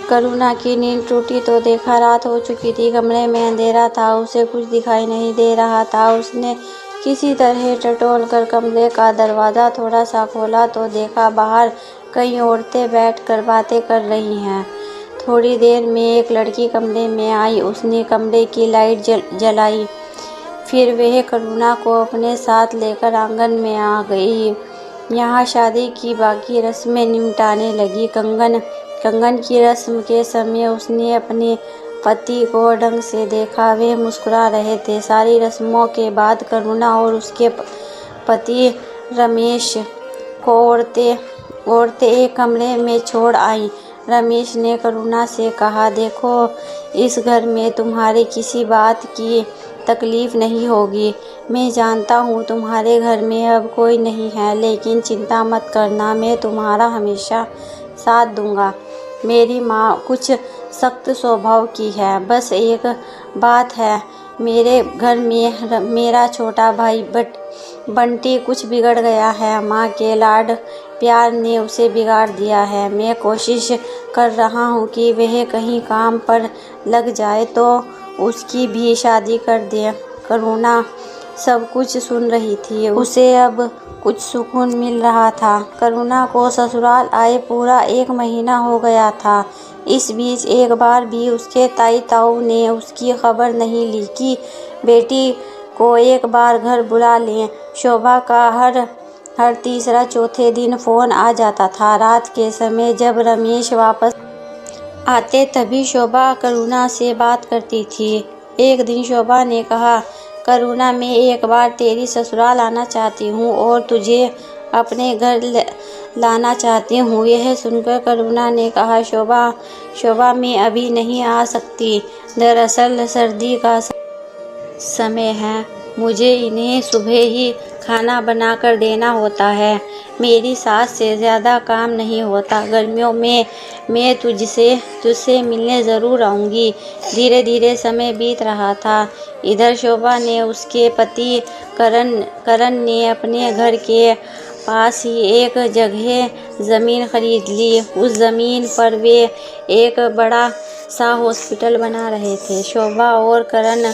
करुणा की नींद टूटी तो देखा रात हो चुकी थी। कमरे में अंधेरा था, उसे कुछ दिखाई नहीं दे रहा था। उसने किसी तरह टटोल कर कमरे का दरवाज़ा थोड़ा सा खोला तो देखा बाहर कई औरतें बैठकर बातें कर रही हैं। थोड़ी देर में एक लड़की कमरे में आई। उसने कमरे की लाइट जलाई। फिर वह करुणा को अपने साथ लेकर आंगन में आ गई। यहाँ शादी की बाकी रस्में निपटाने लगी। कंगन की रस्म के समय उसने अपने पति को ढंग से देखा। वे मुस्कुरा रहे थे। सारी रस्मों के बाद करुणा और उसके पति रमेश को औरतें एक कमरे में छोड़ आईं। रमेश ने करुणा से कहा, देखो, इस घर में तुम्हारी किसी बात की तकलीफ नहीं होगी। मैं जानता हूँ तुम्हारे घर में अब कोई नहीं है, लेकिन चिंता मत करना, मैं तुम्हारा हमेशा साथ दूंगा। मेरी माँ कुछ सख्त स्वभाव की है। बस एक बात है, मेरे घर में मेरा छोटा भाई बंटी कुछ बिगड़ गया है। माँ के लाड प्यार ने उसे बिगाड़ दिया है। मैं कोशिश कर रहा हूँ कि वह कहीं काम पर लग जाए तो उसकी भी शादी कर दे। करुणा सब कुछ सुन रही थी। उसे अब कुछ सुकून मिल रहा था। करुणा को ससुराल आए पूरा 1 महीना हो गया था। इस बीच एक बार भी उसके ताई ताऊ ने उसकी खबर नहीं ली कि बेटी को एक बार घर बुला लें। शोभा का हर तीसरा चौथे दिन फ़ोन आ जाता था। रात के समय जब रमेश वापस आते तभी शोभा करुणा से बात करती थी। एक दिन शोभा ने कहा, करुणा, मैं एक बार तेरी ससुराल आना चाहती हूँ और तुझे अपने घर लाना चाहती हूँ। यह सुनकर करुणा ने कहा, शोभा, मैं अभी नहीं आ सकती। दरअसल सर्दी का समय है। मुझे इन्हें सुबह ही खाना बनाकर देना होता है। मेरी सास से ज़्यादा काम नहीं होता। गर्मियों में मैं तुझसे मिलने ज़रूर आऊँगी। धीरे धीरे समय बीत रहा था। इधर शोभा ने उसके पति करण ने अपने घर के पास ही एक जगह ज़मीन खरीद ली। उस ज़मीन पर वे एक बड़ा सा हॉस्पिटल बना रहे थे। शोभा और करण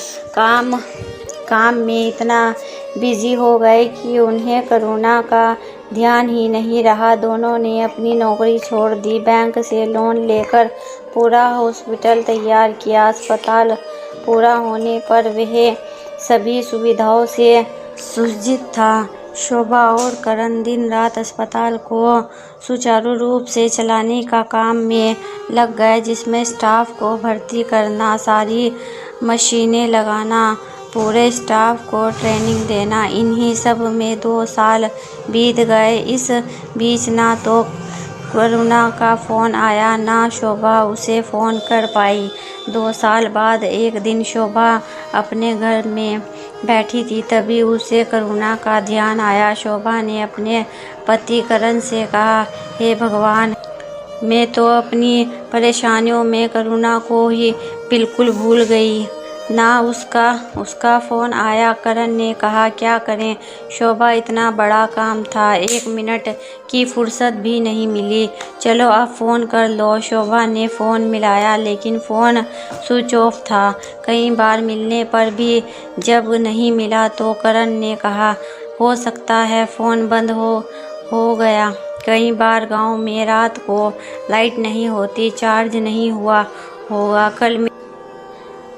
काम में इतना बिजी हो गए कि उन्हें करुणा का ध्यान ही नहीं रहा। दोनों ने अपनी नौकरी छोड़ दी। बैंक से लोन लेकर पूरा हॉस्पिटल तैयार किया। अस्पताल पूरा होने पर वह सभी सुविधाओं से सुसज्जित था। शोभा और करण दिन रात अस्पताल को सुचारू रूप से चलाने का काम में लग गए, जिसमें स्टाफ को भर्ती करना, सारी मशीनें लगाना, पूरे स्टाफ को ट्रेनिंग देना। इन्हीं सब में 2 साल बीत गए। इस बीच ना तो करुणा का फ़ोन आया, ना शोभा उसे फ़ोन कर पाई। 2 साल बाद एक दिन शोभा अपने घर में बैठी थी, तभी उसे करुणा का ध्यान आया। शोभा ने अपने पति करण से कहा, हे भगवान, मैं तो अपनी परेशानियों में करुणा को ही बिल्कुल भूल गई। ना उसका फ़ोन आया। करण ने कहा, क्या करें शोभा, इतना बड़ा काम था, 1 मिनट की फुर्सत भी नहीं मिली। चलो अब फ़ोन कर लो। शोभा ने फ़ोन मिलाया, लेकिन फ़ोन स्विच ऑफ था। कई बार मिलने पर भी जब नहीं मिला तो करण ने कहा, हो सकता है फ़ोन बंद हो गया। कई बार गांव में रात को लाइट नहीं होती, चार्ज नहीं हुआ होगा, कल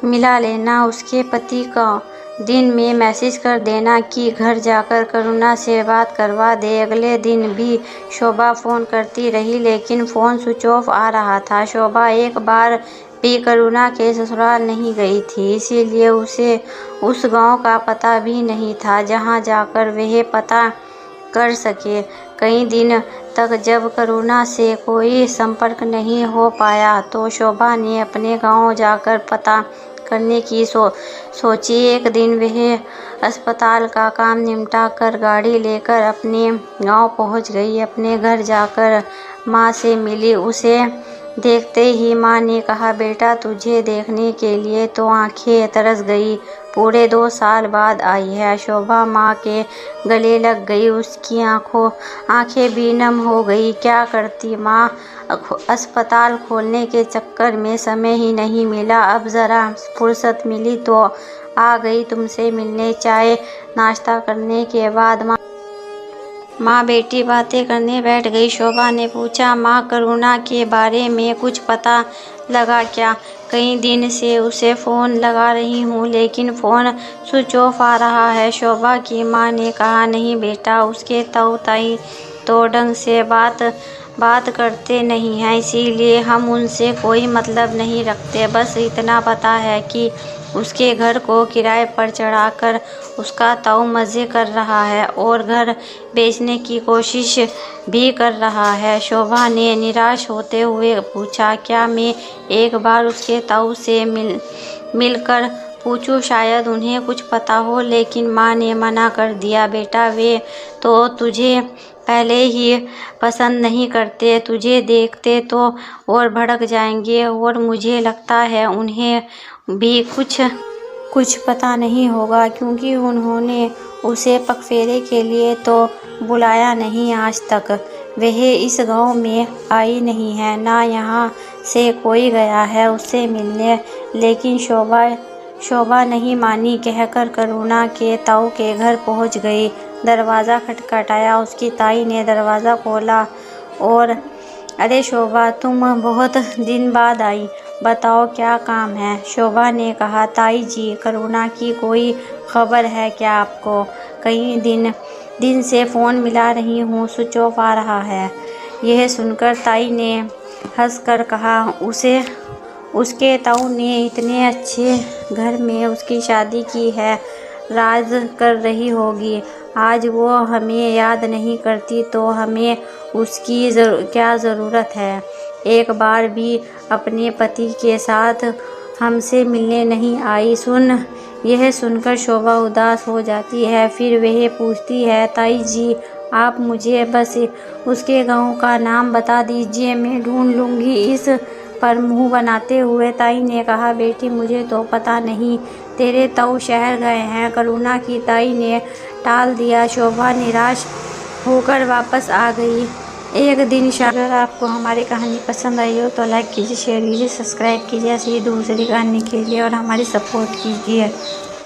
मिला लेना। उसके पति को दिन में मैसेज कर देना कि घर जाकर करुणा से बात करवा दे। अगले दिन भी शोभा फ़ोन करती रही, लेकिन फ़ोन स्विच ऑफ आ रहा था। शोभा एक बार भी करुणा के ससुराल नहीं गई थी, इसीलिए उसे उस गांव का पता भी नहीं था जहां जाकर वह पता कर सके। कई दिन तक जब करुणा से कोई संपर्क नहीं हो पाया तो शोभा ने अपने गांव जाकर पता करने की सोची। एक दिन वह अस्पताल का काम निपटा कर गाड़ी लेकर अपने गांव पहुंच गई। अपने घर जाकर माँ से मिली। उसे देखते ही माँ ने कहा, बेटा, तुझे देखने के लिए तो आंखें तरस गई। पूरे 2 साल बाद आई है। शोभा माँ के गले लग गई। उसकी आंखें भी नम हो गई। क्या करती माँ, अस्पताल खोलने के चक्कर में समय ही नहीं मिला। अब ज़रा फुर्सत मिली तो आ गई तुमसे मिलने। चाय नाश्ता करने के बाद माँ बेटी बातें करने बैठ गई। शोभा ने पूछा, माँ करुणा के बारे में कुछ पता लगा क्या? कई दिन से उसे फ़ोन लगा रही हूँ लेकिन फ़ोन स्विच ऑफ आ रहा है। शोभा की माँ ने कहा, नहीं बेटा, उसके ताऊ ताई तो ढंग से बात करते नहीं हैं, इसीलिए हम उनसे कोई मतलब नहीं रखते। बस इतना पता है कि उसके घर को किराए पर चढ़ाकर उसका ताऊ मज़े कर रहा है और घर बेचने की कोशिश भी कर रहा है। शोभा ने निराश होते हुए पूछा, क्या मैं एक बार उसके ताऊ से मिलकर पूछूं? शायद उन्हें कुछ पता हो। लेकिन माँ ने मना कर दिया, बेटा वे तो तुझे पहले ही पसंद नहीं करते। तुझे देखते तो और भड़क जाएंगे और मुझे लगता है उन्हें भी कुछ पता नहीं होगा क्योंकि उन्होंने उसे पगफेरे के लिए तो बुलाया नहीं आज तक। वह इस गांव में आई नहीं है, ना यहाँ से कोई गया है उससे मिलने। लेकिन शोभा नहीं मानी, कहकर करुणा के ताऊ के घर पहुँच गई। दरवाज़ा खटखटाया। उसकी ताई ने दरवाज़ा खोला और अरे शोभा, तुम बहुत दिन बाद आई, बताओ क्या काम है? शोभा ने कहा, ताई जी, करुणा की कोई खबर है क्या आपको? कई दिन से फ़ोन मिला रही हूँ, स्विच ऑफ आ रहा है। यह सुनकर ताई ने हंसकर कहा, उसके ताऊ ने इतने अच्छे घर में उसकी शादी की है, राज कर रही होगी। आज वो हमें याद नहीं करती तो हमें उसकी क्या ज़रूरत है? एक बार भी अपने पति के साथ हमसे मिलने नहीं आई। यह सुनकर शोभा उदास हो जाती है। फिर वह पूछती है, ताई जी, आप मुझे बस उसके गांव का नाम बता दीजिए, मैं ढूंढ लूँगी। इस पर मुंह बनाते हुए ताई ने कहा, बेटी मुझे तो पता नहीं, तेरे ताऊ शहर गए हैं। करुणा की ताई ने टाल दिया। शोभा निराश होकर वापस आ गई। एक दिन अगर आपको हमारी कहानी पसंद आई हो तो लाइक कीजिए, शेयर कीजिए, सब्सक्राइब कीजिए ऐसी ही दूसरी कहानी के लिए और हमारी सपोर्ट कीजिए।